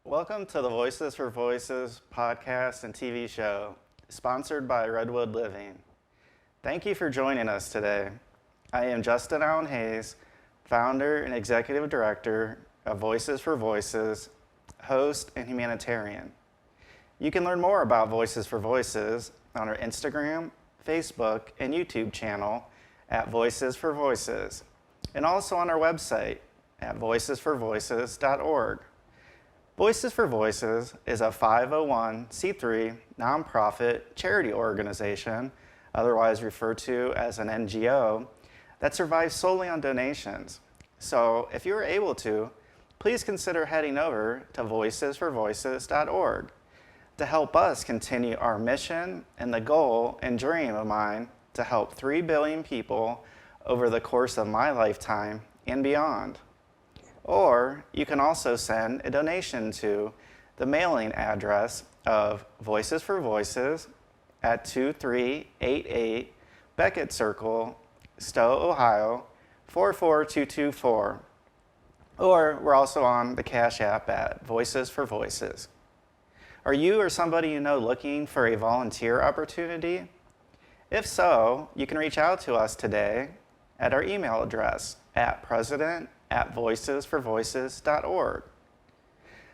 Welcome to the Voices for Voices podcast and TV show, sponsored by Redwood Living. Thank you for joining us today. I am Justin Allen Hayes, founder and executive director of Voices for Voices, host and humanitarian. You can learn more about Voices for Voices on our Instagram, Facebook, and YouTube channel at Voices for Voices, and also on our website at voicesforvoices.org. Voices for Voices is a 501c3 nonprofit charity organization, otherwise referred to as an NGO, that survives solely on donations. So if you are able to, please consider heading over to voicesforvoices.org to help us continue our mission and the goal and dream of mine to help 3 billion people over the course of my lifetime and beyond. Or you can also send a donation to the mailing address of Voices for Voices at 2388 Beckett Circle, Stowe, Ohio, 44224. Or we're also on the Cash App at Voices for Voices. Are you or somebody you know looking for a volunteer opportunity? If so, you can reach out to us today at our email address at president@voicesforvoices.org.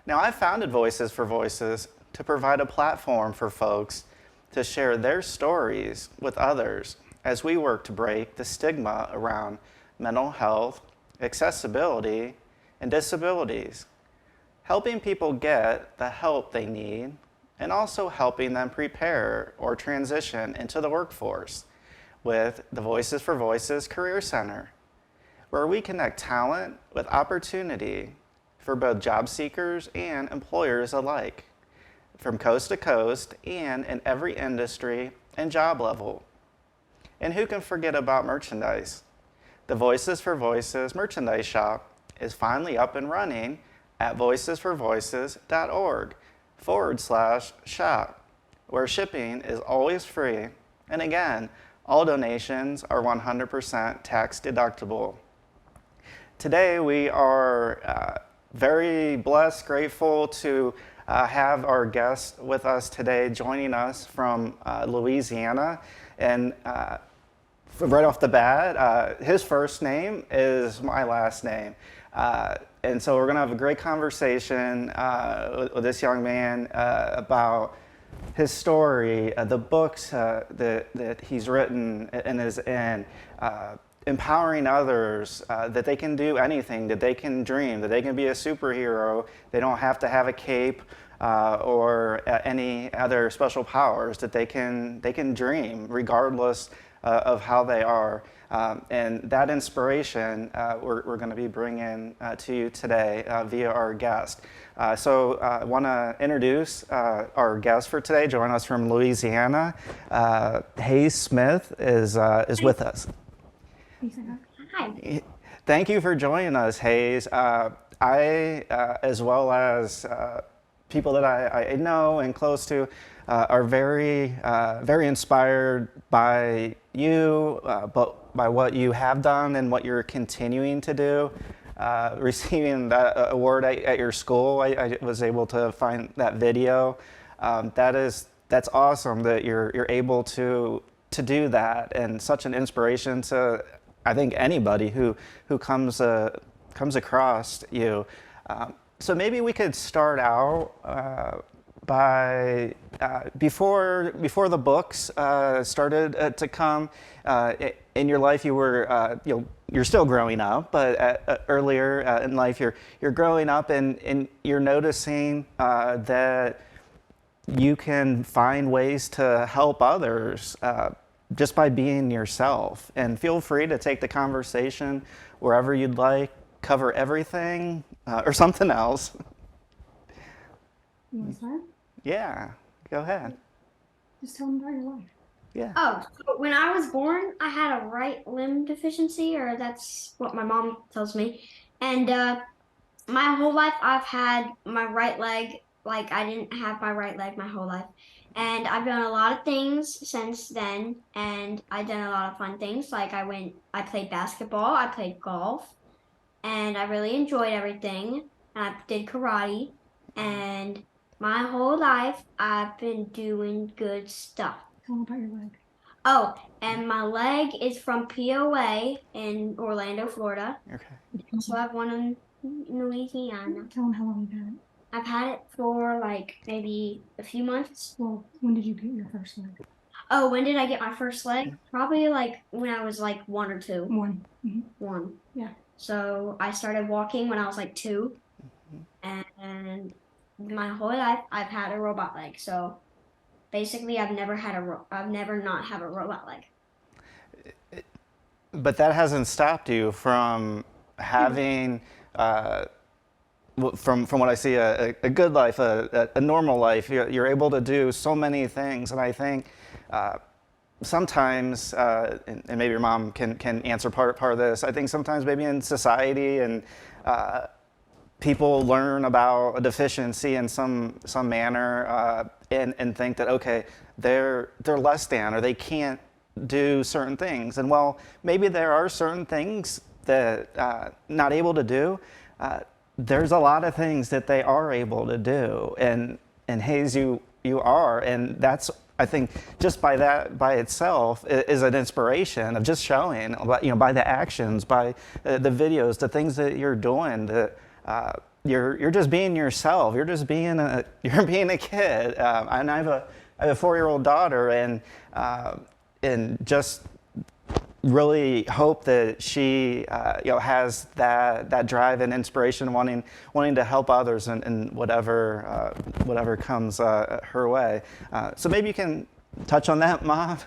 Now, I founded Voices for Voices to provide a platform for folks to share their stories with others as we work to break the stigma around mental health, accessibility, and disabilities, helping people get the help they need and also helping them prepare or transition into the workforce with the Voices for Voices Career Center, where we connect talent with opportunity for both job seekers and employers alike, from coast to coast and in every industry and job level. And who can forget about merchandise? The Voices for Voices merchandise shop is finally up and running at voicesforvoices.org/shop, where shipping is always free. And again, all donations are 100% tax deductible. Today, we are very blessed, grateful to have our guest with us today, joining us from Louisiana. And right off the bat, his first name is my last name. And so we're going to have a great conversation with this young man about his story, the books that he's written and is in, empowering others that they can do anything, that they can dream, that they can be a superhero. They don't have to have a cape or any other special powers, that they can dream regardless of how they are. And that inspiration we're going to be bringing to you today via our guest. So I want to introduce our guest for today. Joining us from Louisiana, Hayes Smith is with us. Hi. Thank you for joining us, Hayes. I, as well as people that I know and close to, are very inspired by you, but by what you have done and what you're continuing to do. Receiving that award at your school, I was able to find that video. That's awesome that you're able to do that, and such an inspiration to, I think, anybody who comes across you. So maybe we could start out by before the books started to come in your life. You were you're still growing up, but earlier in life you're growing up, and you're noticing that you can find ways to help others just by being yourself. And feel free to take the conversation wherever you'd like, cover everything or something else. You want to start? Yeah, go ahead. Just tell them about your life. Yeah. Oh, so when I was born, I had a right limb deficiency, or that's what my mom tells me. And my whole life, I've had my right leg. Like, I didn't have my right leg my whole life. And I've done a lot of things since then, and I've done a lot of fun things. Like, I played basketball, I played golf, and I really enjoyed everything. And I did karate. And my whole life, I've been doing good stuff. Tell me about your leg. Oh, and my leg is from POA in Orlando, Florida. Okay. So I have one in Louisiana. Tell them how long you've had it. I've had it for like maybe a few months. Well, when did you get your first leg? Oh, when did I get my first leg? Probably like when I was like 1 or 2. One. One. Yeah. So I started walking when I was like 2, and my whole life I've had a robot leg. So basically, I've never not have a robot leg. But that hasn't stopped you from having, from what I see, a good life, a normal life. You're able to do so many things, and I think sometimes, and maybe your mom can answer part of this. I think sometimes maybe in society and people learn about a deficiency in some manner and think that okay, they're less than or they can't do certain things. And well, maybe there are certain things that not able to do. There's a lot of things that they are able to do, and Hayes, you are, and that's, I think, just by that by itself is an inspiration of just showing, by the actions, by the videos, the things that you're doing. You're just being yourself. You're just being a kid. And I have a 4-year-old daughter, and just really hope that she has that drive and inspiration, wanting to help others in whatever comes her way. So maybe you can touch on that, Mom.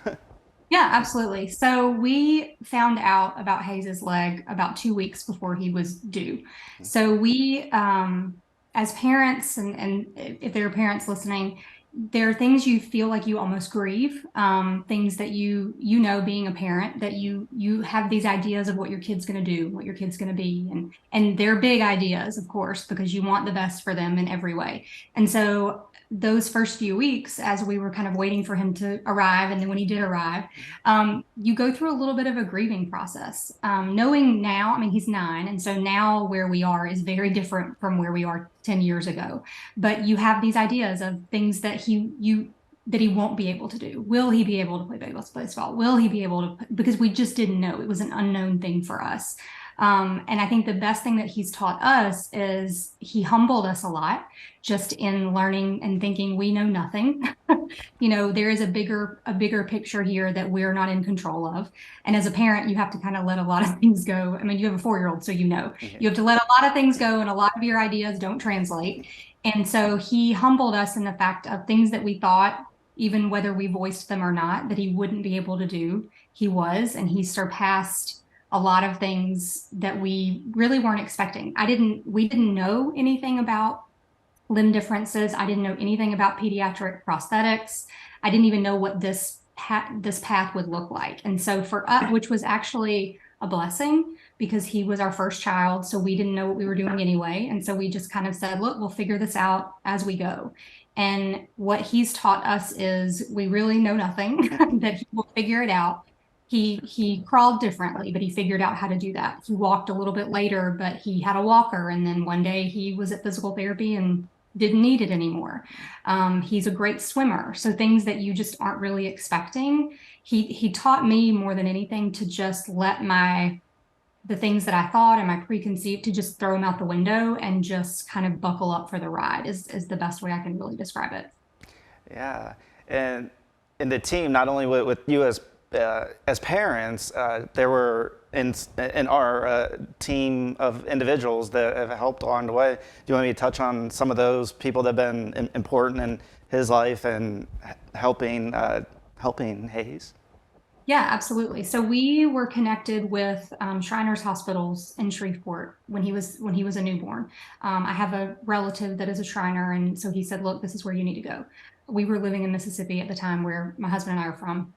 Yeah, absolutely. So we found out about Hayes's leg about 2 weeks before he was due. So we, as parents, and if there are parents listening, there are things you feel like you almost grieve, things that being a parent, that you have these ideas of what your kid's going to do, what your kid's going to be, and they're big ideas, of course, because you want the best for them in every way. And so those first few weeks, as we were kind of waiting for him to arrive, and then when he did arrive, you go through a little bit of a grieving process. Knowing now, I mean, he's 9, and so now where we are is very different from where we are 10 years ago. But you have these ideas of things that he won't be able to do. Will he be able to play baseball? Will he be able to? Because we just didn't know. It was an unknown thing for us. And I think the best thing that he's taught us is he humbled us a lot, just in learning and thinking we know nothing. There is a bigger picture here that we're not in control of. And as a parent, you have to kind of let a lot of things go. I mean, you have a 4-year-old, so you have to let a lot of things go, and a lot of your ideas don't translate. And so he humbled us in the fact of things that we thought, even whether we voiced them or not, that he wouldn't be able to do. He was, and he surpassed a lot of things that we really weren't expecting. We didn't know anything about limb differences. I didn't know anything about pediatric prosthetics. I didn't even know what this path would look like. And so for us, which was actually a blessing, because he was our first child, so we didn't know what we were doing anyway. And so we just kind of said, look, we'll figure this out as we go. And what he's taught us is we really know nothing, that he will figure it out. He crawled differently, but he figured out how to do that. He walked a little bit later, but he had a walker. And then one day he was at physical therapy and didn't need it anymore. He's a great swimmer. So things that you just aren't really expecting. He taught me more than anything to just let the things that I thought and my preconceived, to just throw them out the window and just kind of buckle up for the ride is the best way I can really describe it. Yeah, and in the team, not only with you as parents, there were in our team of individuals that have helped along the way. Do you want me to touch on some of those people that have been important in his life and helping Hayes? Yeah, absolutely. So we were connected with Shriners Hospitals in Shreveport when he was a newborn. I have a relative that is a Shriner, and so he said, look, this is where you need to go. We were living in Mississippi at the time, where my husband and I are from.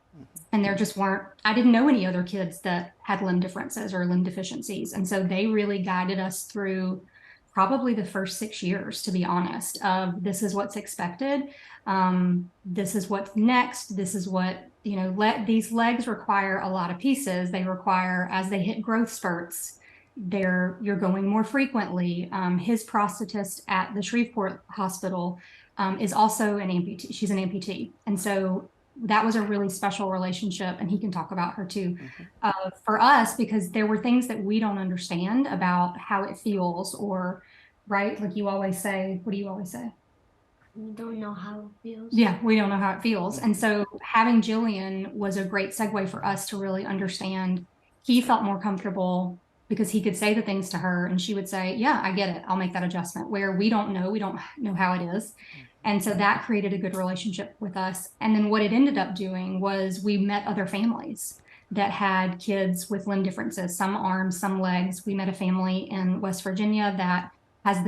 And there just I didn't know any other kids that had limb differences or limb deficiencies. And so they really guided us through probably the first 6 years, to be honest, of this is what's expected. This is what's next. This is what, these legs require a lot of pieces. They require, as they hit growth spurts, you're going more frequently. His prosthetist at the Shreveport Hospital is also an amputee. She's an amputee. And so that was a really special relationship, and he can talk about her too. For us, because there were things that we don't understand about how it feels, or, right? Like you always say, what do you always say? We don't know how it feels. Yeah, we don't know how it feels. And so having Jillian was a great segue for us to really understand. He felt more comfortable because he could say the things to her and she would say, yeah, I get it. I'll make that adjustment, where we don't know how it is. And so that created a good relationship with us. And then what it ended up doing was we met other families that had kids with limb differences, some arms, some legs. We met a family in West Virginia that has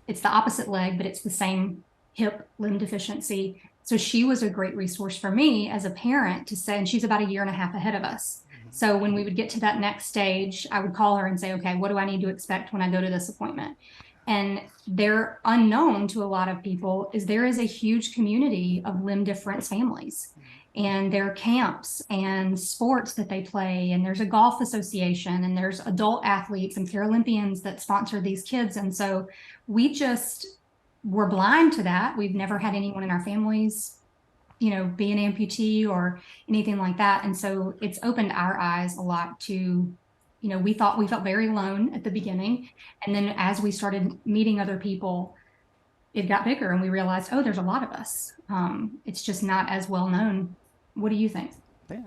it's the opposite leg, but it's the same hip limb deficiency. So she was a great resource for me as a parent to say, and she's about 1.5 years ahead of us. So when we would get to that next stage, I would call her and say, okay, what do I need to expect when I go to this appointment? And they're unknown to a lot of people is there is a huge community of limb difference families, and there are camps and sports that they play, and there's a golf association, and there's adult athletes and Paralympians that sponsor these kids. And so we just were blind to that. We've never had anyone in our families, be an amputee or anything like that. And so it's opened our eyes a lot to, we felt very alone at the beginning. And then as we started meeting other people, it got bigger and we realized, oh, there's a lot of us. It's just not as well known. What do you think? Yeah.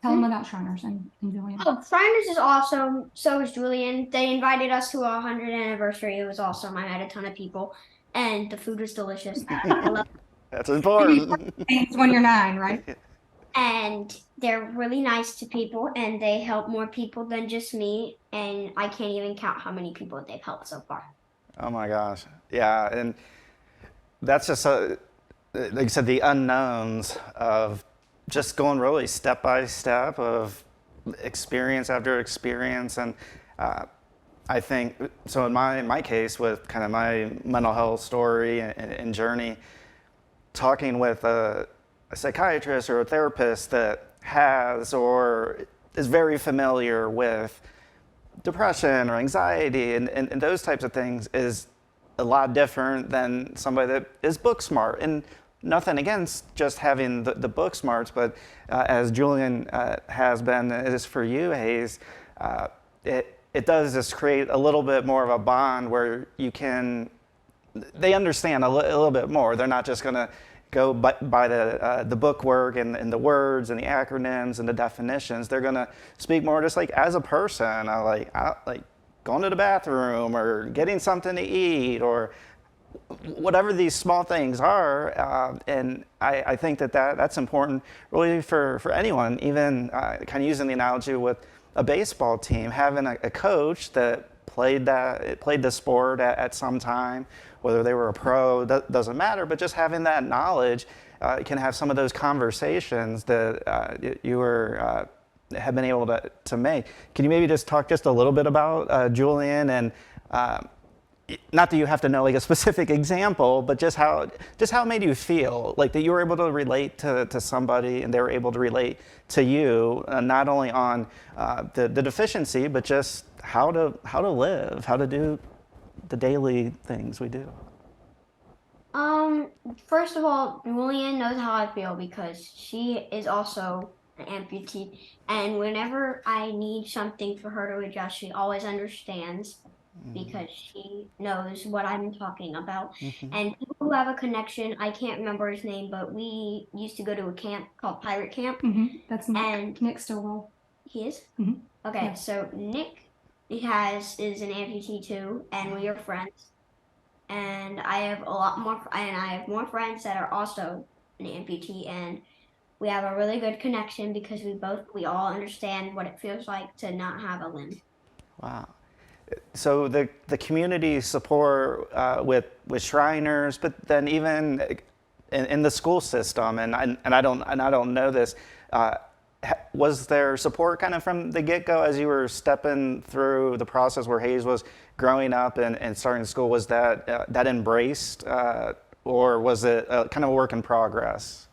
Tell them about Shriners and Julian. Oh, Shriners is awesome. So is Julian. They invited us to our 100th anniversary. It was awesome. I had a ton of people. And the food was delicious. I love it. That's important. Things when you're 9, right? And they're really nice to people, and they help more people than just me. And I can't even count how many people they've helped so far. Oh my gosh. Yeah. And that's just, like you said, the unknowns of just going really step by step of experience after experience. And I think, so in my case with kind of my mental health story and journey, talking with a psychiatrist or a therapist that has or is very familiar with depression or anxiety and those types of things is a lot different than somebody that is book smart. And nothing against just having the book smarts, but as Julian has been, is for you, Hayes, it does just create a little bit more of a bond where they understand a little bit more. They're not just going to go by the book work and the words and the acronyms and the definitions. They're going to speak more just like as a person, like going to the bathroom or getting something to eat or whatever these small things are. And I think that's important really for anyone, even kind of using the analogy with a baseball team, having a coach that played the sport at some time, whether they were a pro, doesn't matter, but just having that knowledge can have some of those conversations that you have been able to make. Can you maybe just talk just a little bit about Julian, and not that you have to know like a specific example, but just how it made you feel, like that you were able to relate to somebody and they were able to relate to you, not only on the deficiency, but just how to live, how to do the daily things we do. First of all, Julian knows how I feel because she is also an amputee, and whenever I need something for her to adjust, she always understands because she knows what I'm talking about. And people who have a connection, I can't remember his name, but we used to go to a camp called Pirate Camp. That's Nick. And Nick Stillwell. He is? Okay, Yeah. so Nick is an amputee too, and we are friends. And I have more friends that are also an amputee, and we have a really good connection because we all understand what it feels like to not have a limb. Wow. So the community support with Shriners, but then even in the school system, and I don't know this, was there support kind of from the get-go as you were stepping through the process where Hayes was growing up and starting school? Was that embraced, or was it kind of a work in progress?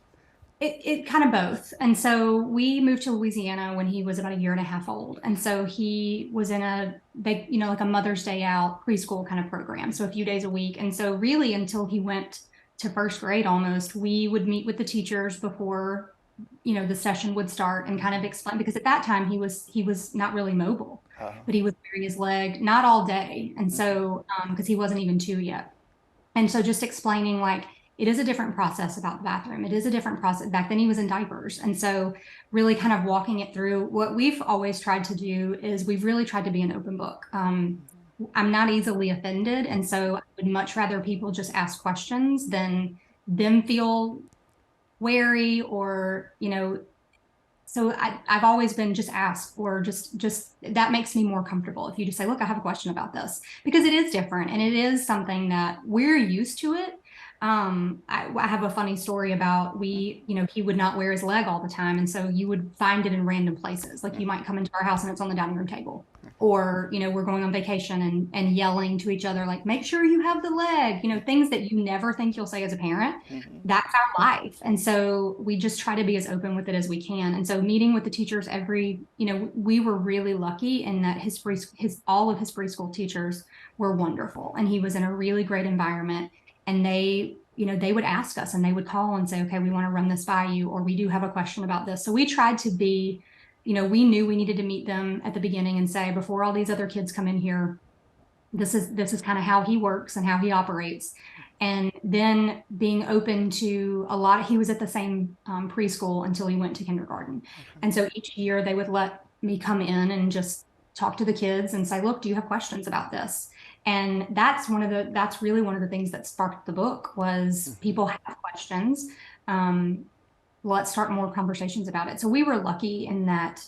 It kind of both. And so we moved to Louisiana when he was about a year and a half old. And so he was in a big, like a Mother's Day out preschool kind of program. So a few days a week. And so really until he went to first grade almost, we would meet with the teachers before, the session would start and kind of explain, because at that time he was not really mobile, but he was wearing his leg, not all day. And so, because he wasn't even 2 yet. And so just explaining like, it is a different process about the bathroom. It is a different process. Back then he was in diapers. And so really kind of walking it through. What we've always tried to do is we've really tried to be an open book. I'm not easily offended. And so I would much rather people just ask questions than them feel wary or, so I've always been just ask, or just that makes me more comfortable. If you just say, look, I have a question about this, because it is different and it is something that we're used to it. I have a funny story about he would not wear his leg all the time. And so you would find it in random places. Like you might come into our house and it's on the dining room table, or, we're going on vacation and yelling to each other, like, make sure you have the leg, things that you never think you'll say as a parent. That's our life. And so we just try to be as open with it as we can. And so meeting with the teachers we were really lucky in that all of his preschool teachers were wonderful. And he was in a really great environment. And they would ask us and they would call and say, okay, we want to run this by you, or we do have a question about this. So we tried to be, we knew we needed to meet them at the beginning and say, before all these other kids come in here, this is kind of how he works and how he operates. And then being open to he was at the same preschool until he went to kindergarten. And so each year they would let me come in and just talk to the kids and say, look, do you have questions about this? And that's really one of the things that sparked the book was people have questions. Let's start more conversations about it. So we were lucky in that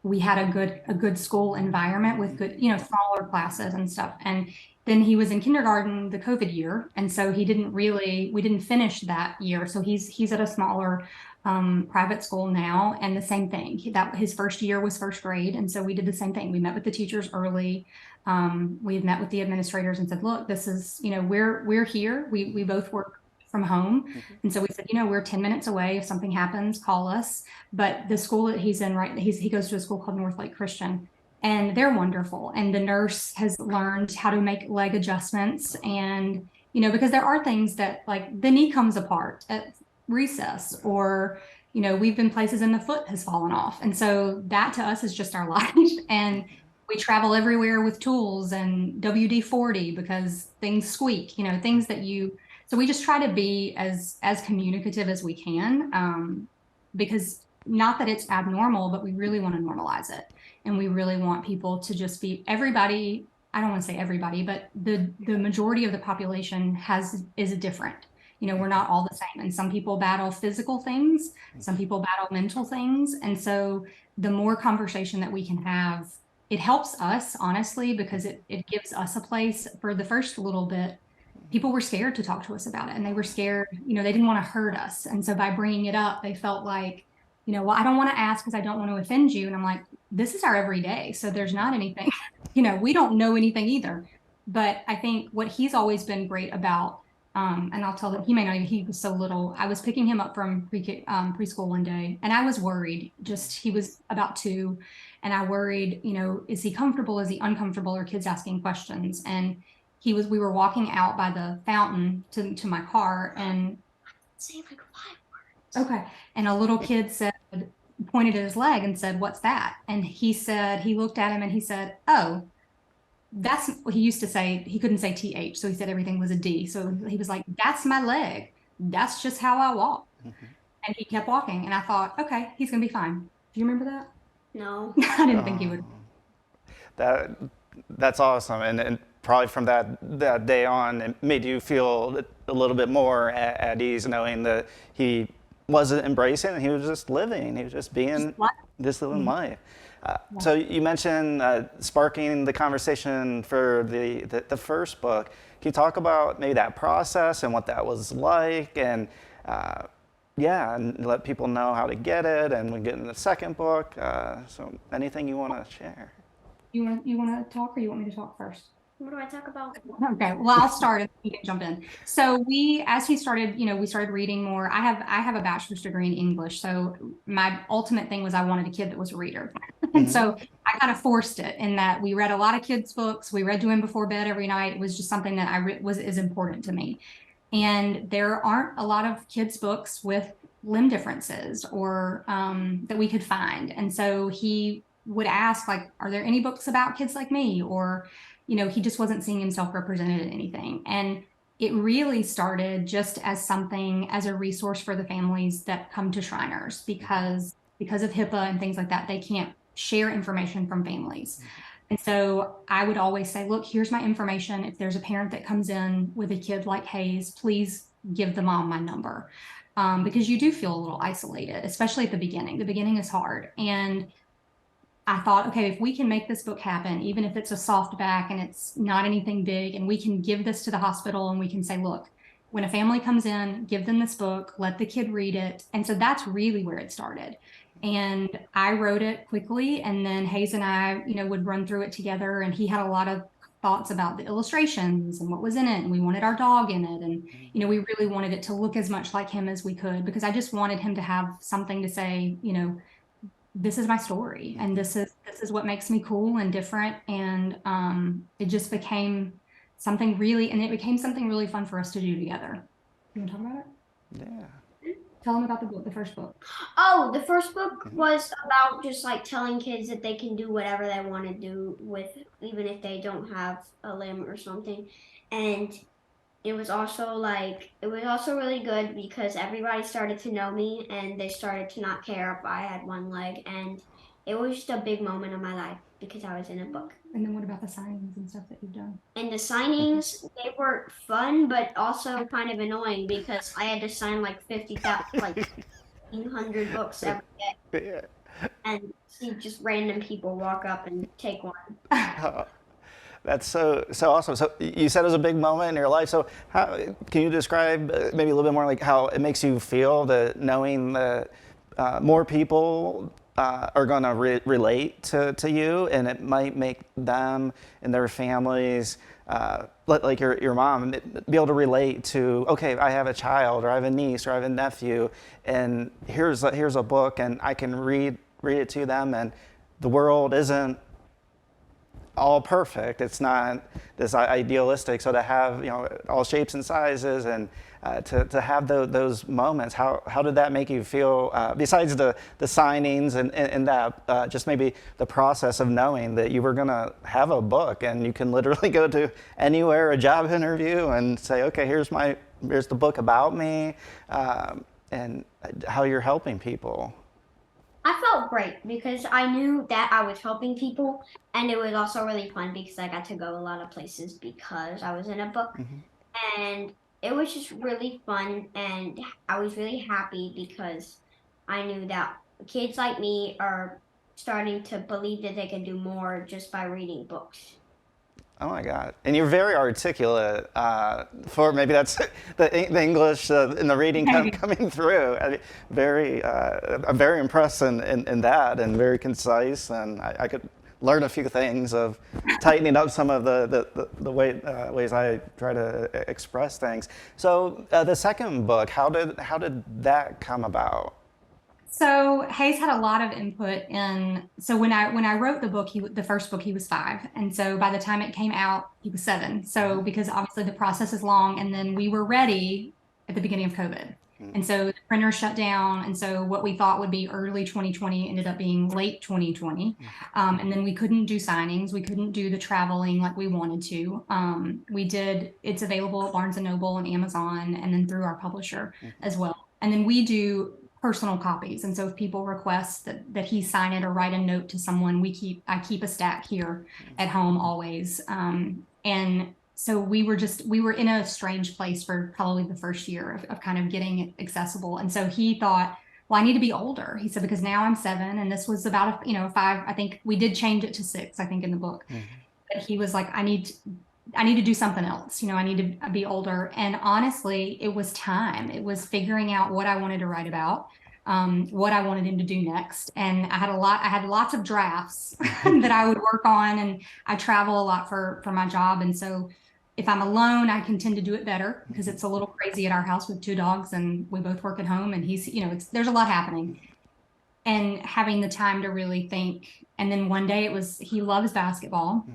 we had a good school environment with good, smaller classes and stuff. And then he was in kindergarten the COVID year. And so we didn't finish that year. So he's at a smaller private school now. And the same thing, his first year was first grade. And so we did the same thing. We met with the teachers early. We had met with the administrators and said, look, this is, we're here. We both work from home. And so we said, we're 10 minutes away. If something happens, call us. But the school that he's in, he goes to a school called North Lake Christian, and they're wonderful. And the nurse has learned how to make leg adjustments. And, because there are things that like the knee comes apart at recess, or, we've been places and the foot has fallen off. And so that to us is just our life. And we travel everywhere with tools and WD-40 because things squeak, things that so we just try to be as communicative as we can, because not that it's abnormal, but we really want to normalize it. And we really want people to just be everybody. I don't want to say everybody, but the majority of the population is different. We're not all the same. And some people battle physical things. Some people battle mental things. And so the more conversation that we can have, it helps us, honestly, because it gives us a place. For the first little bit, people were scared to talk to us about it, and they were scared, they didn't want to hurt us. And so by bringing it up, they felt like, well, I don't want to ask because I don't want to offend you. And I'm like, this is our everyday. So there's not anything, we don't know anything either. But I think what he's always been great about, and I'll tell that he was so little. I was picking him up from preschool one day, and I was worried. He was about 2, and I worried, is he comfortable? Is he uncomfortable? Are kids asking questions? And we were walking out by the fountain to my car, and say like 5 words. Okay. And a little kid pointed at his leg and said, what's that? And he looked at him and he said, oh, that's what he used to say. He couldn't say TH. So he said everything was a D. So he was like, that's my leg. That's just how I walk. And he kept walking. And I thought, okay, he's going to be fine. Do you remember that? No. I didn't think he would. That's awesome. And probably from that day on, it made you feel a little bit more at ease, knowing that he wasn't embracing, he was just living. He was just being this living life. So you mentioned sparking the conversation for the first book. Can you talk about maybe that process and what that was like, and and let people know how to get it, and we get in the second book. So anything you want to share? You want to talk, or you want me to talk first? What do I talk about? Okay, well, I'll start and you can jump in. So as he started, we started reading more. I have a bachelor's degree in English, so my ultimate thing was I wanted a kid that was a reader. And so I kind of forced it in that we read a lot of kids' books. We read to him before bed every night. It was just something that is important to me. And there aren't a lot of kids' books with limb differences or that we could find. And so he would ask, like, are there any books about kids like me? Or he just wasn't seeing himself represented in anything. And it really started just as a resource for the families that come to Shriners because of HIPAA and things like that, they can't share information from families. And so I would always say, look, here's my information. If there's a parent that comes in with a kid like Hayes, please give the mom my number. Because you do feel a little isolated, especially at the beginning. The beginning is hard. And I thought, okay, if we can make this book happen, even if it's a softback and it's not anything big, and we can give this to the hospital and we can say, look, when a family comes in, give them this book, let the kid read it. And so that's really where it started. And I wrote it quickly, and then Hayes and I, would run through it together, and he had a lot of thoughts about the illustrations and what was in it, and we wanted our dog in it, and we really wanted it to look as much like him as we could, because I just wanted him to have something to say, this is my story, and this is what makes me cool and different. And it just became something really fun for us to do together. You want to talk about it? Yeah. Tell them about the book, the first book. Oh, the first book was about just like telling kids that they can do whatever they want to do with, even if they don't have a limb or something. And it was also really good because everybody started to know me and they started to not care if I had one leg, and it was just a big moment of my life because I was in a book. And then what about the signings and stuff that you've done? And the signings, they were fun, but also kind of annoying because I had to sign like 1,500 books every day. Yeah. And see just random people walk up and take one. That's so awesome. So you said it was a big moment in your life. So how can you describe maybe a little bit more like how it makes you feel that knowing that more people are going to relate to you, and it might make them and their families, like your mom, be able to relate to, okay, I have a child, or I have a niece, or I have a nephew, and here's a book, and I can read it to them, and the world isn't all perfect. It's not this idealistic. So to have all shapes and sizes, and to have those moments, how did that make you feel? Besides the signings and that, just maybe the process of knowing that you were gonna have a book, and you can literally go to anywhere, a job interview, and say, okay, here's the book about me, and how you're helping people. I felt great because I knew that I was helping people, and it was also really fun because I got to go a lot of places because I was in a book. And it was just really fun, and I was really happy because I knew that kids like me are starting to believe that they can do more just by reading books. Oh my God! And you're very articulate. For maybe that's the English and the reading coming through. I mean, I'm very impressed in that, and very concise. And I could learn a few things of tightening up some of the ways I try to express things. So the second book, how did that come about? So Hayes had a lot of input in. So when I wrote the book, the first book, he was 5, and so by the time it came out, he was 7. So because obviously the process is long, and then we were ready at the beginning of COVID, and so the printer shut down, and so what we thought would be early 2020 ended up being late 2020, and then we couldn't do signings, we couldn't do the traveling like we wanted to. It's available at Barnes and Noble and Amazon, and then through our publisher as well, and then we do personal copies. And so if people request that he sign it or write a note to someone, I keep a stack here at home always. And so we were in a strange place for probably the first year of kind of getting it accessible. And so he thought, well, I need to be older. He said, because now I'm 7, and this was about a 5. I think we did change it to 6, I think, in the book. But he was like, I need to do something else. I need to be older. And honestly, it was time. It was figuring out what I wanted to write about. what I wanted him to do next. And I had lots of drafts that I would work on, and I travel a lot for my job. And so if I'm alone, I can tend to do it better because it's a little crazy at our house with 2 dogs and we both work at home, and he's, there's a lot happening. And having the time to really think. And then one day he loves basketball.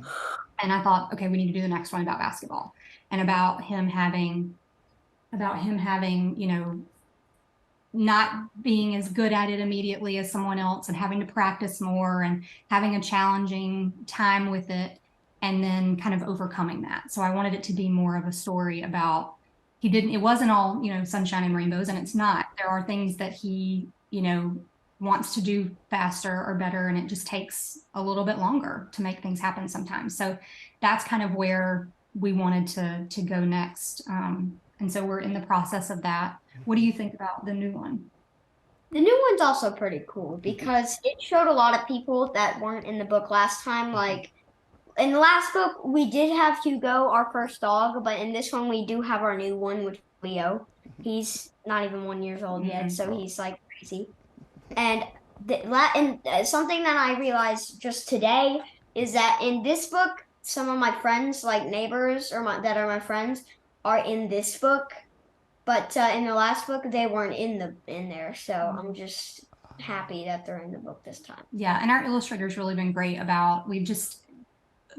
And I thought, okay, we need to do the next one about basketball and about him having, not being as good at it immediately as someone else and having to practice more and having a challenging time with it and then kind of overcoming that. So I wanted it to be more of a story about it wasn't all, sunshine and rainbows, and it's not. There are things that he, wants to do faster or better, and it just takes a little bit longer to make things happen sometimes. So that's kind of where we wanted to go next. And so we're in the process of that. What do you think about the new one? The new one's also pretty cool because it showed a lot of people that weren't in the book last time. Like in the last book, we did have Hugo, our first dog, but in this one, we do have our new one with Leo. He's not even 1 year old yet, so he's like crazy. And something that I realized just today is that in this book, some of my friends, like neighbors that are my friends, are in this book, but in the last book they weren't in there. So I'm just happy that they're in the book this time. Yeah, and our illustrator's really been great about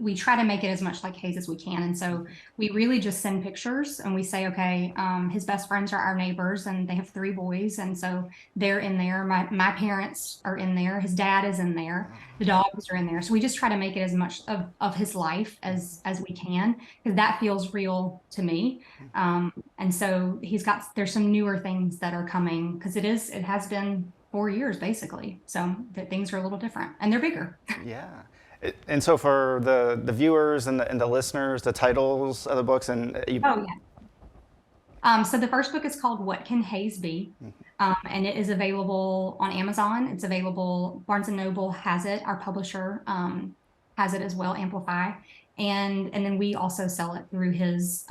we try to make it as much like Hayes as we can. And so we really just send pictures and we say, okay, his best friends are our neighbors and they have 3 boys. And so they're in there. My parents are in there. His dad is in there. The dogs are in there. So we just try to make it as much of his life as we can, because that feels real to me. And so there's some newer things that are coming because it has been 4 years basically. So that things are a little different and they're bigger. Yeah. And so for the viewers and the listeners, the titles of the books and so the first book is called What Can Hayes Be? And it is available on Amazon. It's available, Barnes & Noble has it, our publisher has it as well, Amplify. And then we also sell it through his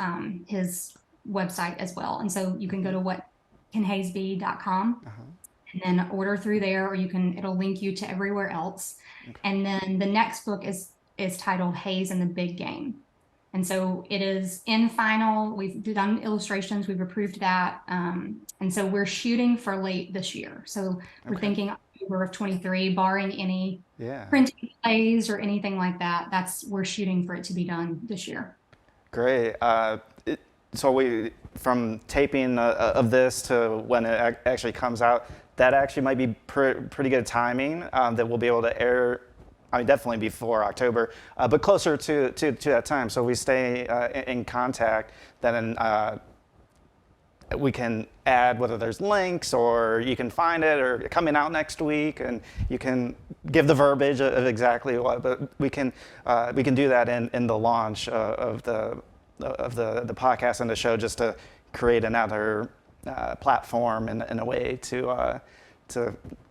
website as well. And so you can go to whatcanhaysbe.com and then order through there, or it'll link you to everywhere else. Okay. And then the next book is titled Hayes and the Big Game. And so it is in final. We've done illustrations. We've approved that. And so we're shooting for late this year. So we're thinking October of 23, barring any printing delays or anything like that. We're shooting for it to be done this year. Great. So from taping of this to when it actually comes out, that actually might be pretty good timing that we'll be able to air. I mean, definitely before October, but closer to that time. So we stay in contact. Then we can add whether there's links or you can find it or coming out next week, and you can give the verbiage of exactly what. But we can do that in the launch of the podcast and the show, just to create another platform in a way to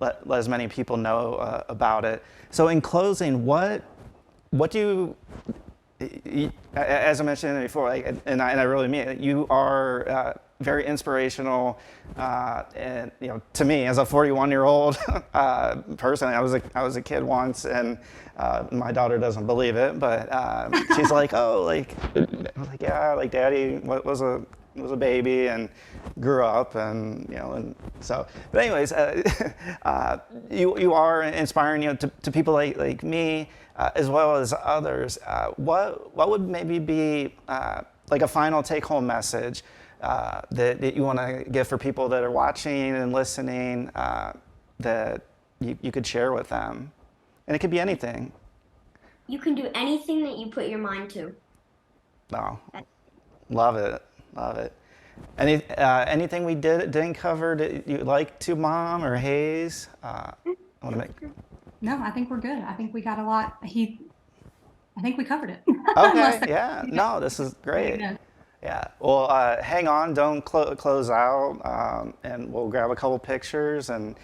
let as many people know about it. So in closing, what do you, as I mentioned before, and I really mean it, you are very inspirational, and to me as a 41-year-old person. I was a kid once, and my daughter doesn't believe it, but she's like, oh, I was like, yeah, like Daddy was a baby and grew up, and and so. But anyways, you are inspiring, to people like me, as well as others. What would maybe be like a final take-home message that you want to give for people that are watching and listening, that you could share with them? And it could be anything. You can do anything that you put your mind to. Oh, love it. Anything we didn't cover that you'd like to, Mom or Hayes? No, I think we're good. I think we got a lot. I think we covered it. Okay. Yeah. No, this is great. Yeah. Well, hang on. Don't close out, and we'll grab a couple pictures and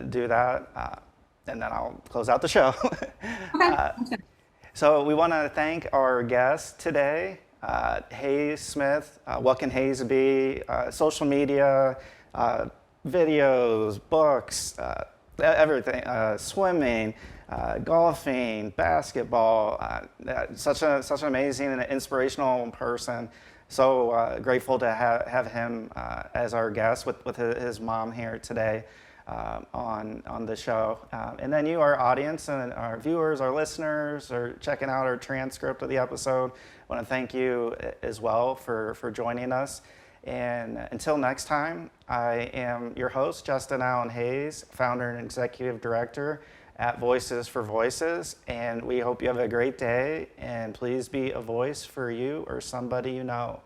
do that, and then I'll close out the show. Okay. So we want to thank our guest today, Hayes Smith. What Can Hayes Be? Social media, videos, books, everything, swimming, golfing, basketball. Such an amazing and inspirational person. So grateful to have him as our guest with his mom here today on the show. And then you, our audience and our viewers, our listeners, are checking out our transcript of the episode. I want to thank you as well for joining us. And until next time, I am your host, Justin Allen Hayes, founder and executive director at Voices for Voices. And we hope you have a great day. And please be a voice for you or somebody you know.